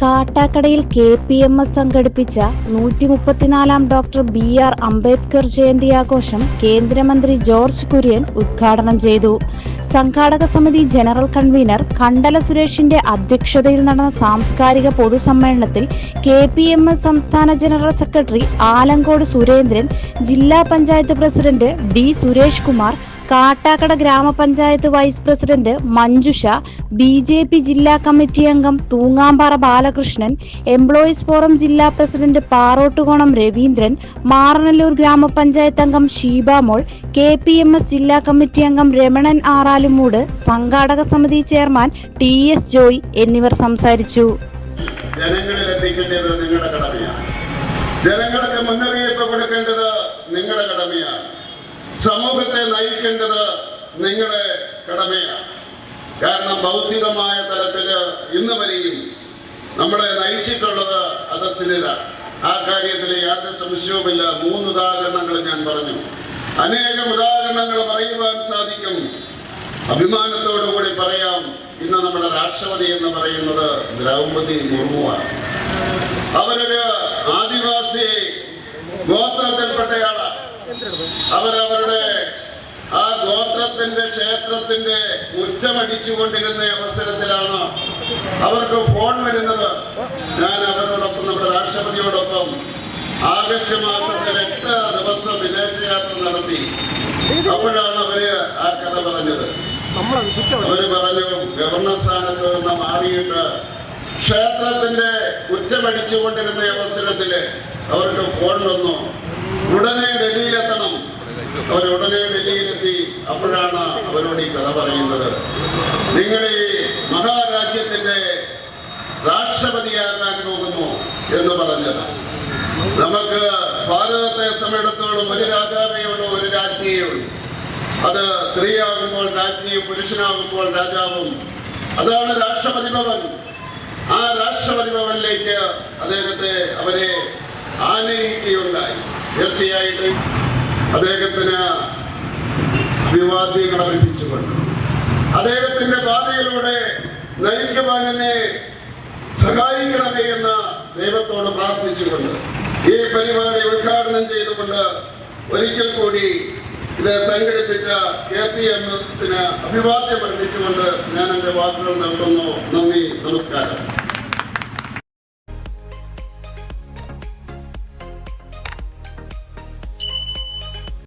കാട്ടാക്കടയിൽ KPMS സംഘടിപ്പിച്ച 134-ാം doctor BR Ambedkar Jayanti ആഘോഷം കേന്ദ്രമന്ത്രി ജോർജ് കുര്യൻ ഉദ്ഘാടനം ചെയ്തു. സംഘാടക സമിതി ജനറൽ കൺവീനർ കണ്ഡല സുരേഷിന്റെ അധ്യക്ഷതയിൽ നടന്ന സാംസ്കാരിക പൊതുസമ്മേളനത്തിൽ KPMS സംസ്ഥാന ജനറൽ സെക്രട്ടറി ആലങ്കോട് സുരേന്ദ്രൻ, ജില്ലാ പഞ്ചായത്ത് പ്രസിഡന്റ് D സുരേഷ് കുമാർ, കാട്ടാക്കട ഗ്രാമപഞ്ചായത്ത് വൈസ് പ്രസിഡന്റ് മഞ്ജുഷ, BJP ജില്ലാ കമ്മിറ്റി അംഗം തൂങ്ങാമ്പാറ ബാലകൃഷ്ണൻ, എംപ്ലോയീസ് ഫോറം ജില്ലാ പ്രസിഡന്റ് പാറോട്ടുകോണം രവീന്ദ്രൻ, മാറനല്ലൂർ ഗ്രാമപഞ്ചായത്ത് അംഗം ഷീബാമോൾ, KPMS ജില്ലാ കമ്മിറ്റി അംഗം രമണൻ ആറാലുമൂട്, സംഘാടക സമിതി ചെയർമാൻ TS ജോയ് എന്നിവർ സംസാരിച്ചു. ജനങ്ങൾക്ക് മുന്നറിയിപ്പ് കൊടുക്കേണ്ടത് നിങ്ങളുടെ കടമയാണ്. സമൂഹത്തെ നയിക്കേണ്ടത് നിങ്ങളുടെ കടമയാണ്. കാരണം ഭൗതികമായ തലത്തിൽ ഇന്ന് വരെയും നമ്മളെ നയിച്ചിട്ടുള്ളത് അധസ്ഥിതരാണ്. ആ കാര്യത്തിൽ യാതൊരു സംശയവുമില്ല. 3 ഉദാഹരണങ്ങൾ ഞാൻ പറഞ്ഞു. അനേകം ഉദാഹരണങ്ങൾ പറയുവാൻ സാധിക്കും. അഭിമാനത്തോടുകൂടി പറയാം, ഇന്ന് നമ്മുടെ രാഷ്ട്രപതി എന്ന് പറയുന്നത് ദ്രൗപദി മുർമുവാണ്. അവരൊരു ആദിവാസി ഗോത്രത്തിൽപ്പെട്ടയാളാണ്. അവരവരുടെ ആ ഗോത്രത്തിന്റെ ക്ഷേത്രത്തിന്റെ മുറ്റമടിച്ചുകൊണ്ടിരുന്ന അവസരത്തിലാണ് അവർക്ക് ഫോൺ വരുന്നത്. ഞാൻ അവരോടൊപ്പം, നമ്മുടെ രാഷ്ട്രപതിയോടൊപ്പം ആഗസ്റ്റ് മാസത്തിൽ 8 ദിവസം വിദേശയാത്ര നടത്തി. അപ്പോഴാണ് അവര് ആ കഥ പറഞ്ഞത്. അവര് പറഞ്ഞു, ഗവർണർ സ്ഥാനത്ത് നിന്ന് മാറിയിട്ട് ക്ഷേത്രത്തിന്റെ മുറ്റമടിച്ചുകൊണ്ടിരുന്ന അവസരത്തില് അവർക്ക് ഫോൺ വന്നു, ഉടനെ ഡൽഹിയിലെത്തണം. അവരുടനെ ഡൽഹിയിലെത്തി. അപ്പോഴാണ് അവരോട് ഈ കഥ പറയുന്നത്. നിങ്ങൾ ഈ മഹാരാജ്യത്തിന്റെ രാഷ്ട്രപതിയാകാൻ പോകുന്നു എന്ന് പറഞ്ഞത്. നമുക്ക് ഭാരതത്തെ സമയത്തോളം ഒരു രാജാവേ ഉള്ളൂ, ഒരു രാജ്ഞിയേ ഉള്ളൂ. അത് സ്ത്രീയാകുമ്പോൾ രാജ്ഞിയും പുരുഷനാകുമ്പോൾ രാജാവും. അതാണ് രാഷ്ട്രപതി ഭവൻ. ആ രാഷ്ട്രപതി ഭവനിലേക്ക് അദ്ദേഹത്തെ അവരെ ആനയിക്കുകയുണ്ടായി. തീർച്ചയായിട്ടും അദ്ദേഹത്തിന് അഭിവാദ്യങ്ങൾ അർപ്പിച്ചുകൊണ്ട് അദ്ദേഹത്തിന്റെ പാതയിലൂടെ നയിക്കുവാൻ എന്നെ സഹായിക്കണമേ എന്ന് ദൈവത്തോട് പ്രാർത്ഥിച്ചുകൊണ്ട് ഈ പരിപാടി ഉദ്ഘാടനം ചെയ്തുകൊണ്ട് ഒരിക്കൽ കൂടി ഇത് സംഘടിപ്പിച്ച KPMS അഭിവാദ്യം അർപ്പിച്ചുകൊണ്ട് ഞാൻ എൻ്റെ വാക്കുകൾ നൽകുന്നു. നന്ദി, നമസ്കാരം.